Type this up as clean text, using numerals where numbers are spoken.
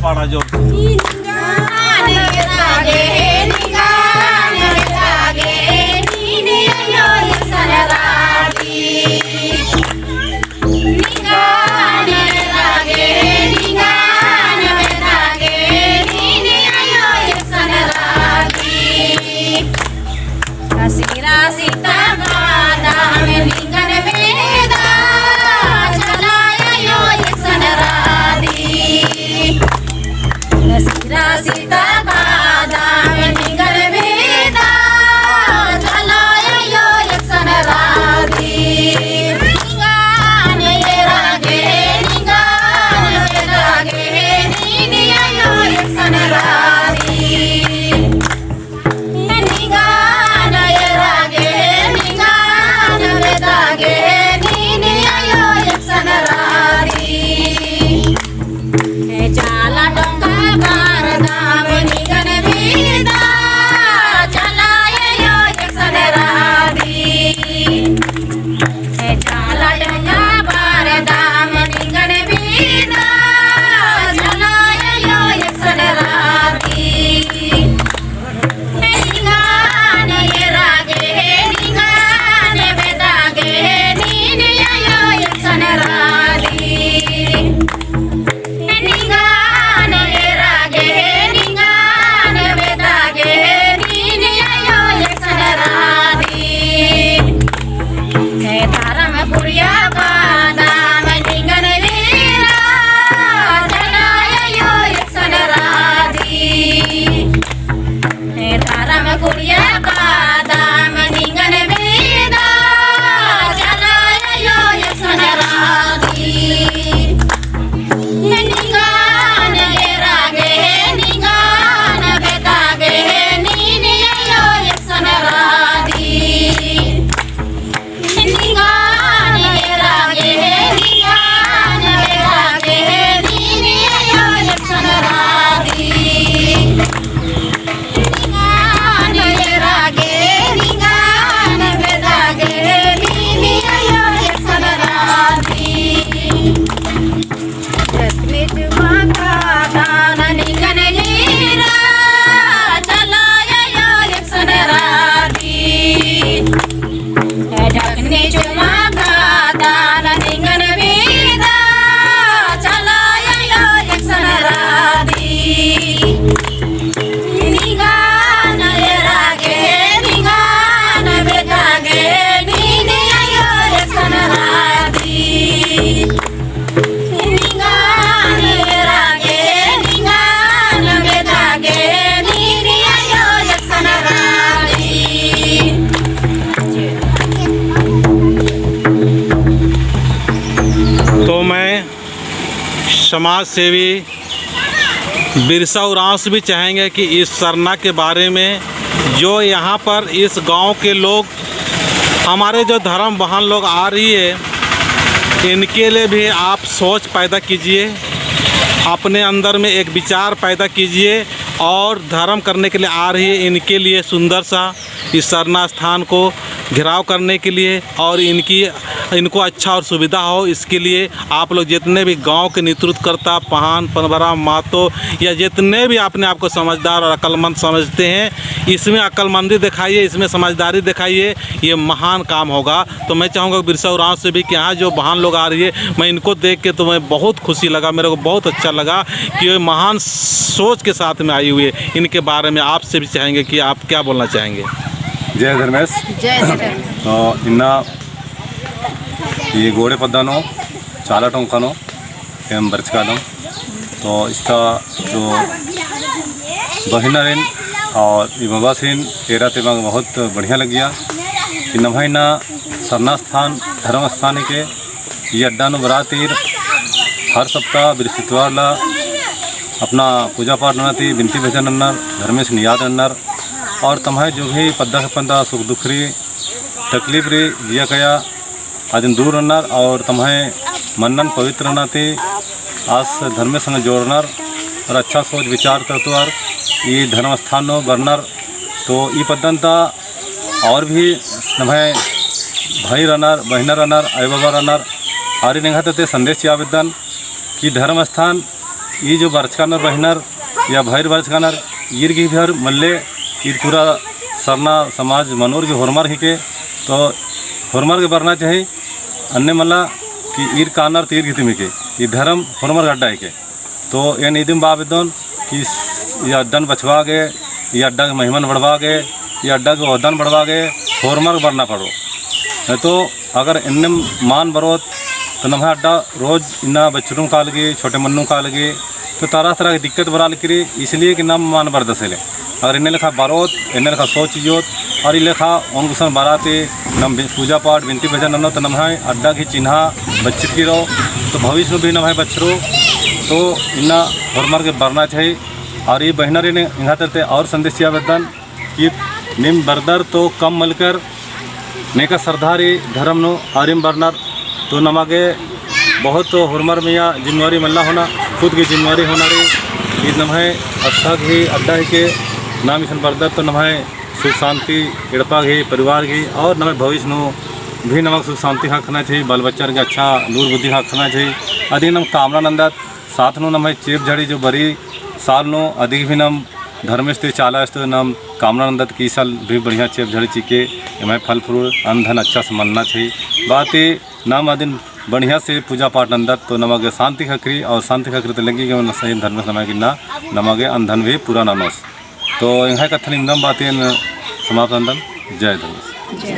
पाड़ा जोर से। समाज सेवी बिरसा उरांव से भी चाहेंगे कि इस सरना के बारे में जो यहाँ पर इस गांव के लोग हमारे जो धर्म बहन लोग आ रही है इनके लिए भी आप सोच पैदा कीजिए, अपने अंदर में एक विचार पैदा कीजिए और धर्म करने के लिए आ रही है इनके लिए सुंदर सा इस सरना स्थान को घेराव करने के लिए और इनको अच्छा और सुविधा हो इसके लिए आप लोग जितने भी गांव के नेतृत्वकर्ता पहान पनवरा मातो या जितने भी अपने आप को समझदार और अक्लमंद समझते हैं इसमें अक्लमंदी दिखाइए, इसमें समझदारी दिखाइए, ये महान काम होगा। तो मैं चाहूँगा बिरसा उरांव से भी कि यहाँ जो बहन लोग आ रही है मैं इनको देख के तो मैं बहुत खुशी लगा, मेरे को बहुत अच्छा लगा कि ये महान सोच के साथ में आई हुई है। इनके बारे में आपसे भी चाहेंगे कि आप क्या बोलना चाहेंगे। जय धर्मेश। तो इन्ना ये गोड़े पद्दानो चाला टोंकानो एवं बरचकानो तो इसका जो बहिना रेन और इबाबासीन तेरा तेबांग बहुत बढ़िया लग गया कि नभाइना सरना स्थान धर्म स्थान के ये अड्डानो बरातीर हर सप्ताह बृहस्पतिवार ला अपना पूजा पाठ ननाती विनती भजन अन्नर धर्मेश नियाद अन्नर और तुम्हें जो भी पद्दा सुख दुखरी तकलीफ रे जिया कया आदिन दूर रनर और तुम्हें मनन पवित्र रहनाते आज धर्म संग जोड़नर और अच्छा सोच विचार तत्वर ये धर्म स्थान बरनर तो ये पद्धता और भी नभे भाई रनर बहना रनर आई बाबा रनर आरी नेघाते संदेश आवेदन कि धर्म स्थान ये जो बरचकानर बहिनर या भैर बरचकानर ईर की भर मल्ले ईर पूरा सरना समाज मनोर के होरमार ही के तो होरमार के बरना चाहिए अन्य मल्ला कि ईर कानर तीर की के ये धर्म होरमार गड्ढा है के तो ये निदिम बाबेदन कि ये अड्डन बचवा गए ये अड्डा के महिमन बढ़वा गए ये अड्डा के ओहदन बढ़वा गए होरमार बढ़ना पड़ो नहीं तो अगर इन्ने मान बरोत तो नम्हा अड्डा रोज़ इन्ना बच्चों का लगे छोटे मन्नों का लगे तो तरह तरह की दिक्कत बरा लिखी इसलिए कि नम मान बर दसेले अगर इन्हें लिखा बरोत इन्हें लिखा सोच योत और इन्हें लिखा ओंगुसन बाराते नम पूजा पाठ विनती भजन ननो तो नम्हा अड्डा की चिन्हा बच्चे की रहो तो भविष्य में भी नम्हा बच्चों तो इन्ना होरमार के बरना चाहिए और ये बहनर ने यहाँ तरते और संदेश आवेदन कि निम बरदर तो कम मलकर नेका सरदारी धर्म नो आरिम बरनर तो नमागे बहुत तो होरमार में या जिम्मेवारी मल्ला होना खुद की जिम्मेवारी होना रही इस नम्हे अस्था ही अड्डा ही के नाम इसन बरदर तो नम्हे सुख शांति इड़पा ही परिवार की और नम्हे भविष्य नो भी नमक सुख शांति हाखना चाहिए बाल बच्चा के अच्छा नूर बुद्धि हाखना चाहिए अधिक नम कामना नंदत साथ नो नम्हे चेप झड़ी जो बरी साल नो अधिक भी नम धर्मेश चाला नम कामना नंदत की साल भी बढ़िया चेप झड़ी चिके मैं फल फ्रूट अन्न धन अच्छा से मनना चाहिए बात ही नाम अदिन बढ़िया से पूजा पाठ नंदत तो नमगे शांति खकरी और शांति खकरी तो लगी कि सही धर्म समय की ना नमगे अन्न धन भी पूरा नानोस तो यहाँ कथन इंदम बातें समाप्त अंदन जय धर्म।